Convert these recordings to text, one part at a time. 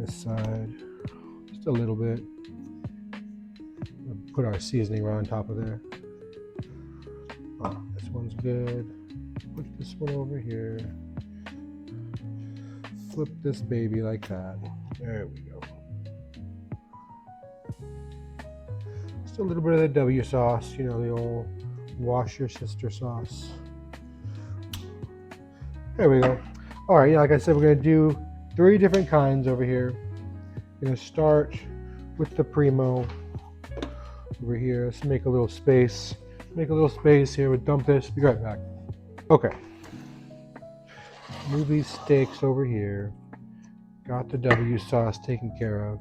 this side, just a little bit. We'll put our seasoning right on top of there. Oh, this one's good. Put this one over here. Flip this baby like that. There we go. Just a little bit of the W sauce, you know, the old wash your sister sauce. There we go. All right, yeah, like I said, we're gonna do 3 different kinds over here. We're gonna start with the Prim-O over here. Let's make a little space. Make a little space here. We'll dump this. Be right back. Okay. Move these steaks over here. Got the W sauce taken care of.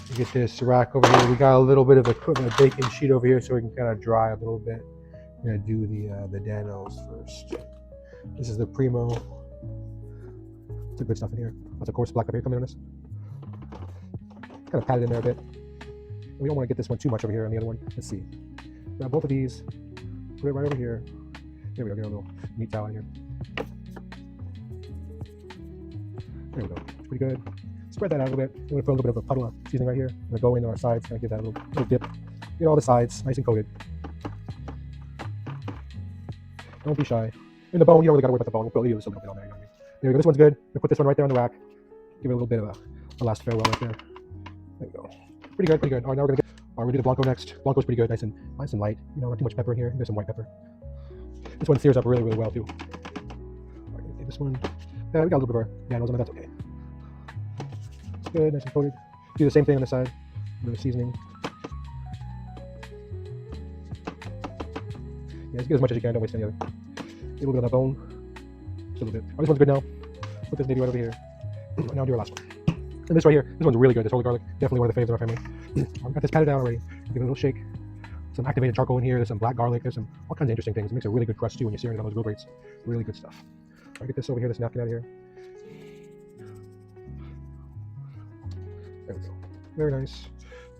You get this rack over here. We got a little bit of a baking sheet over here so we can kind of dry a little bit. We're gonna do the Danos first. This is the Prim-O. Some good stuff in here. Lots of coarse black pepper coming in on this. Kind of pat it in there a bit. We don't want to get this one too much over here on the other one. Let's see. Grab both of these. Put it right over here. There we go. Get a little meat towel in here. There we go. Pretty good. Spread that out a little bit. I'm going to put a little bit of a puddle of seasoning right here. I'm going to go into our sides, kind of give that a little dip. Get all the sides nice and coated. Don't be shy. In the bone, you don't really got to worry about the bone. We'll put just a little bit on there. You know what I mean? There we go. This one's good. We'll put this one right there on the rack. Give it a little bit of a last farewell right there. There we go. Pretty good, pretty good. All right, now we're going to do the Blanco next. Blanco's pretty good. Nice and light. You know, not too much pepper in here. There's some white pepper. This one sears up really, really well, too. All right, okay, this one. Yeah, we got a little bit of our Danos on it. That's okay. It's good. Nice and coated. Do the same thing on the side. A little seasoning. Yeah, just get as much as you can. Don't waste any of it. Get a little bit on the bone. Just a little bit. Oh, this one's good now. Put this baby right over here. And now do our last one. And this right here, this one's really good. This holy garlic, definitely one of the faves of our family. I've got this patted down already. Give it a little shake. Some activated charcoal in here. There's some black garlic. There's some all kinds of interesting things. It makes a really good crust too when you're searing it on those grill grates. Really good stuff. I'll get this over here, this napkin out of here. There we go. Very nice.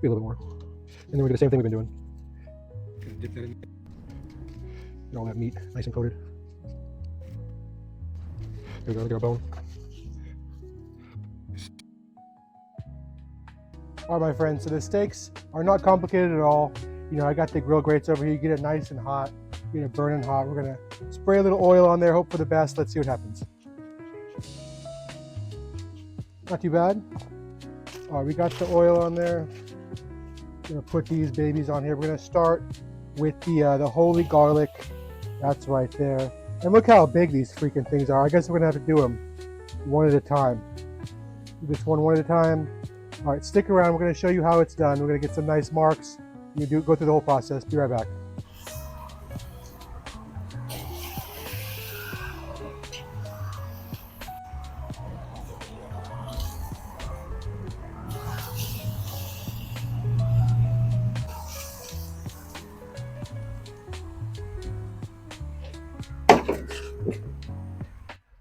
Be a little bit more. And then we do the same thing we've been doing. Gonna dip that in. Get all that meat nice and coated. There we go. Look at our bone. All right, my friends, so the steaks are not complicated at all. You know, I got the grill grates over here. You get it nice and hot, get it burning hot. We're gonna spray a little oil on there, hope for the best. Let's see what happens. Not too bad. All right, we got the oil on there. Gonna put these babies on here. We're gonna start with the holy garlic. That's right there. And look how big these freaking things are. I guess we're gonna have to do them one at a time. Do this one at a time. All right, stick around. We're going to show you how it's done. We're going to get some nice marks. You go through the whole process. Be right back.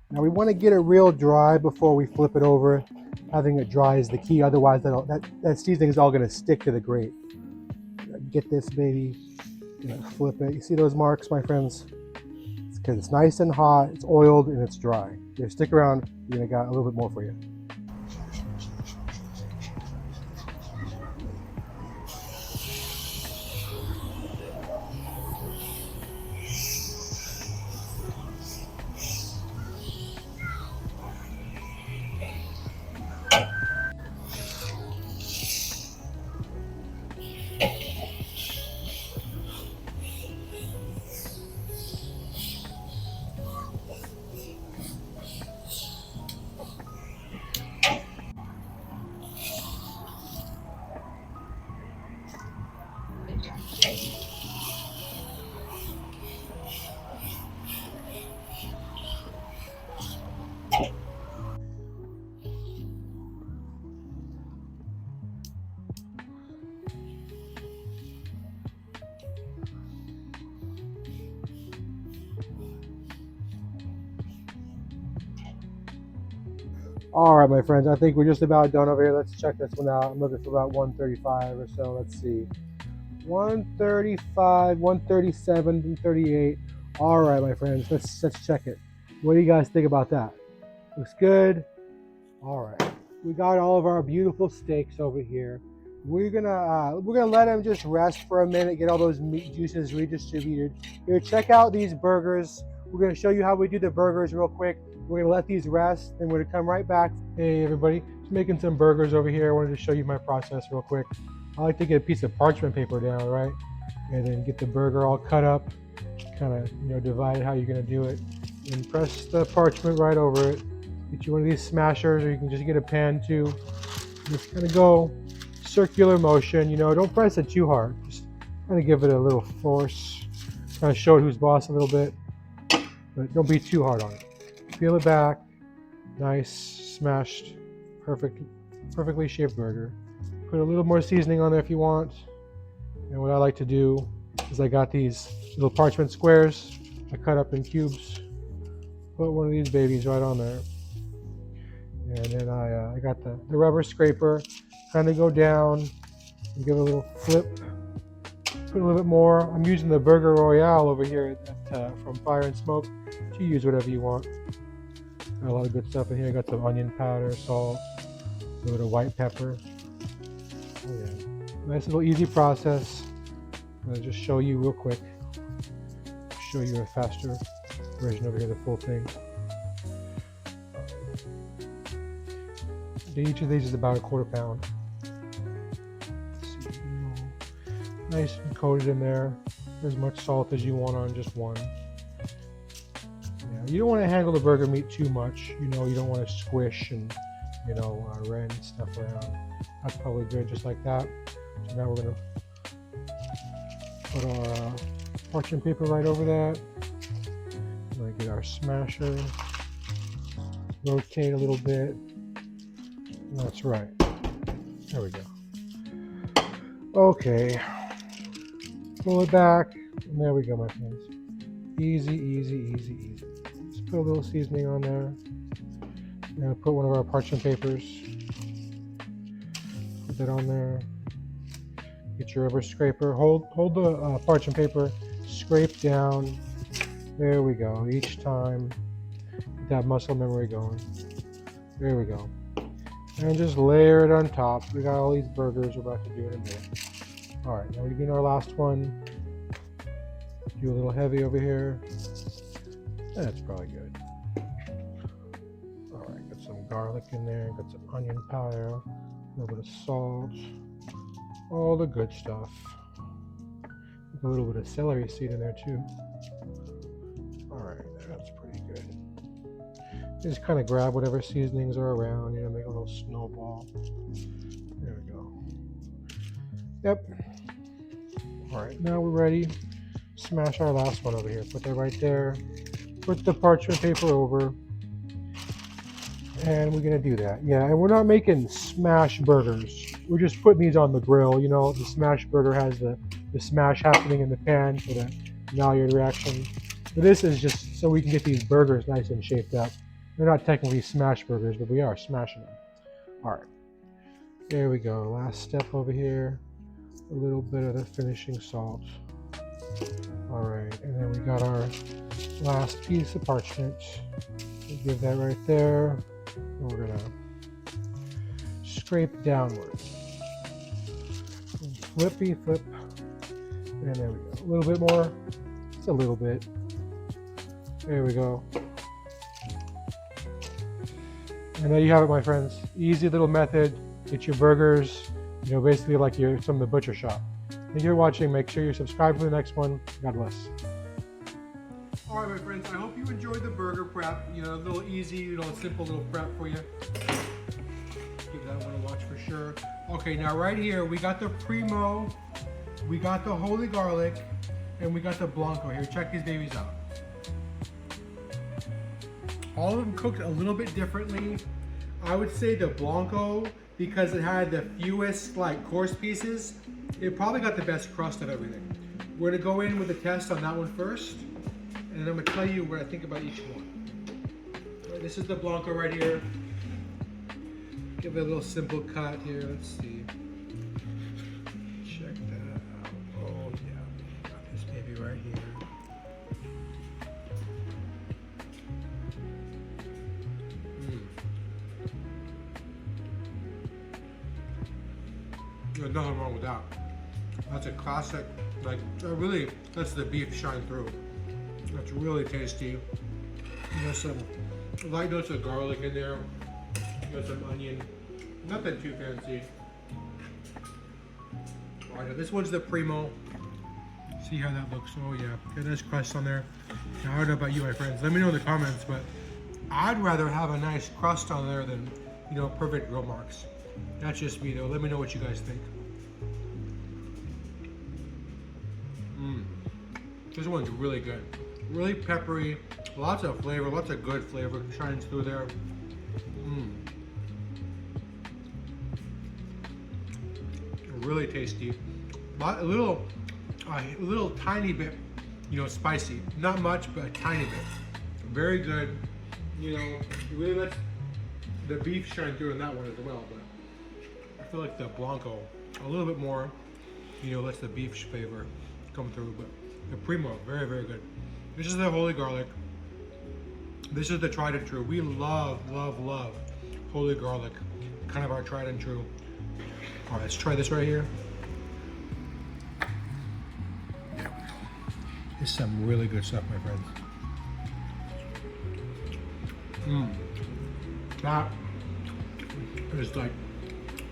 Now we want to get it real dry before we flip it over. Having it dry is the key, otherwise that seasoning is all going to stick to the grate. Get this baby, flip it. You see those marks, my friends? It's because it's nice and hot, it's oiled, and it's dry. You stick around, you're going to got a little bit more for you. All right, my friends, I think we're just about done over here. Let's check this one out. I'm looking for about 135 or so. Let's see. 135, 137, 138. All right, my friends, let's check it. What do you guys think about that? Looks good. All right. We got all of our beautiful steaks over here. We're gonna let them just rest for a minute, get all those meat juices redistributed. Here, check out these burgers. We're gonna show you how we do the burgers real quick. We're gonna let these rest, then we're gonna come right back. Hey everybody, just making some burgers over here. I wanted to show you my process real quick. I like to get a piece of parchment paper down, right? And then get the burger all cut up, kind of divide it how you're gonna do it. And press the parchment right over it. Get you one of these smashers, or you can just get a pan too. Just kind of go circular motion, don't press it too hard. Just kind of give it a little force, kind of show it who's boss a little bit, but don't be too hard on it. Peel it back, nice, smashed, perfectly shaped burger. Put a little more seasoning on there if you want. And what I like to do is I got these little parchment squares I cut up in cubes. Put one of these babies right on there. And then I got the rubber scraper, kind of go down and give it a little flip. Put a little bit more. I'm using the Burger Royale over here from Fire and Smoke. You use whatever you want. Got a lot of good stuff in here. Got some onion powder, salt, a little bit of white pepper. Oh yeah, nice little easy process. I'll just show you real quick. Show you a faster version over here, the full thing. Each of these is about a quarter pound. Let's see, nice and coated in there. As much salt as you want on just one. Yeah, you don't want to handle the burger meat too much. You don't want to squish and rend stuff around. That's probably good, just like that. So now we're gonna put our parchment paper right over that. We're gonna get our smasher. Rotate a little bit. That's right. There we go. Okay. Pull it back. And there we go, my friends. Easy, easy, easy, easy. Just put a little seasoning on there. Now put one of our parchment papers. Put that on there. Get your rubber scraper. Hold the parchment paper. Scrape down. There we go. Each time. Get that muscle memory going. There we go. And just layer it on top. We got all these burgers. We're about to do it in a minute. All right, now we're doing our last one. Do a little heavy over here. That's probably good. All right, got some garlic in there. Got some onion powder. A little bit of salt. All the good stuff. A little bit of celery seed in there too. All right, that's pretty good. Just kind of grab whatever seasonings are around, make a little snowball. There we go. Yep. All right, now we're ready. Smash our last one over here. Put that right there. Put the parchment paper over. And we're gonna do that. Yeah, and we're not making smash burgers. We're just putting these on the grill. The smash burger has the smash happening in the pan for the Maillard reaction. But this is just so we can get these burgers nice and shaped up. They're not technically smash burgers, but we are smashing them. All right, there we go. Last step over here, a little bit of the finishing salt. All right, and then we got our last piece of parchment. We'll give that right there. And we're gonna scrape downward. Flippy flip, and there we go. A little bit more, just a little bit. There we go. And there you have it, my friends. Easy little method. Get your burgers, basically like you're from the butcher shop. Thank you for watching. Make sure you subscribe for the next one. God bless. All right, my friends. I hope you enjoyed the burger prep. A little easy, simple little prep for you. Give that one a watch for sure. Okay, now right here we got the Prim-O, we got the holy garlic, and we got the Blanco. Here, check these babies out. All of them cooked a little bit differently. I would say the Blanco, because it had the fewest coarse pieces, it probably got the best crust of everything. We're gonna go in with a test on that one first, and then I'm gonna tell you what I think about each one. Right, this is the Blanco right here. Give it a little simple cut here. Let's see. Check that out. Oh yeah, got this baby right here. There's nothing wrong with that. That's a classic, like, really lets the beef shine through. That's really tasty. There's some light notes of garlic in there. There's some onion. Nothing too fancy. Alright, this one's the Prim-O. See how that looks. Oh yeah, got nice crust on there. Now I don't know about you, my friends. Let me know in the comments, but I'd rather have a nice crust on there than, you know, perfect grill marks. That's just me though. Let me know what you guys think. This one's really good. Really peppery, lots of flavor, lots of good flavor shines through there. Really tasty. A little tiny bit, you know, spicy. Not much, but a tiny bit. Very good. You know, it really lets the beef shine through in that one as well. But I feel like the Blanco a little bit more, you know, lets the beef flavor come through. But the Prim-O, very, very good. This is the holy garlic. This is the tried and true. We love, love, love holy garlic. Kind of our tried and true. All right, let's try this right here. This is some really good stuff, my friends. That is like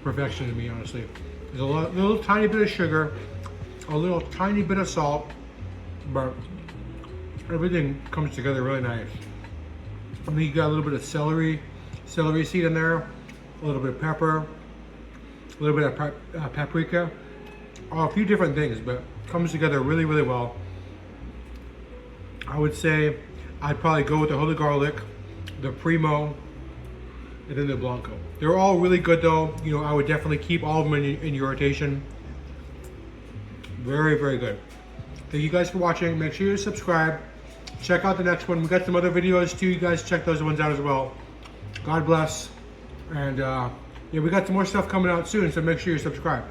perfection to me, honestly. There's a little tiny bit of sugar, a little tiny bit of salt, but everything comes together really nice. And then you got a little bit of celery seed in there, a little bit of pepper, a little bit of paprika, a few different things, but comes together really, really well. I would say I'd probably go with the holy garlic, the Prim-O, and then the Blanco. They're all really good though. You know, I would definitely keep all of them in your rotation. Very, very good. Thank you guys for watching. Make sure you subscribe. Check out the next one. We got some other videos too. You guys check those ones out as well. God bless. And yeah, we got some more stuff coming out soon, so make sure you subscribe.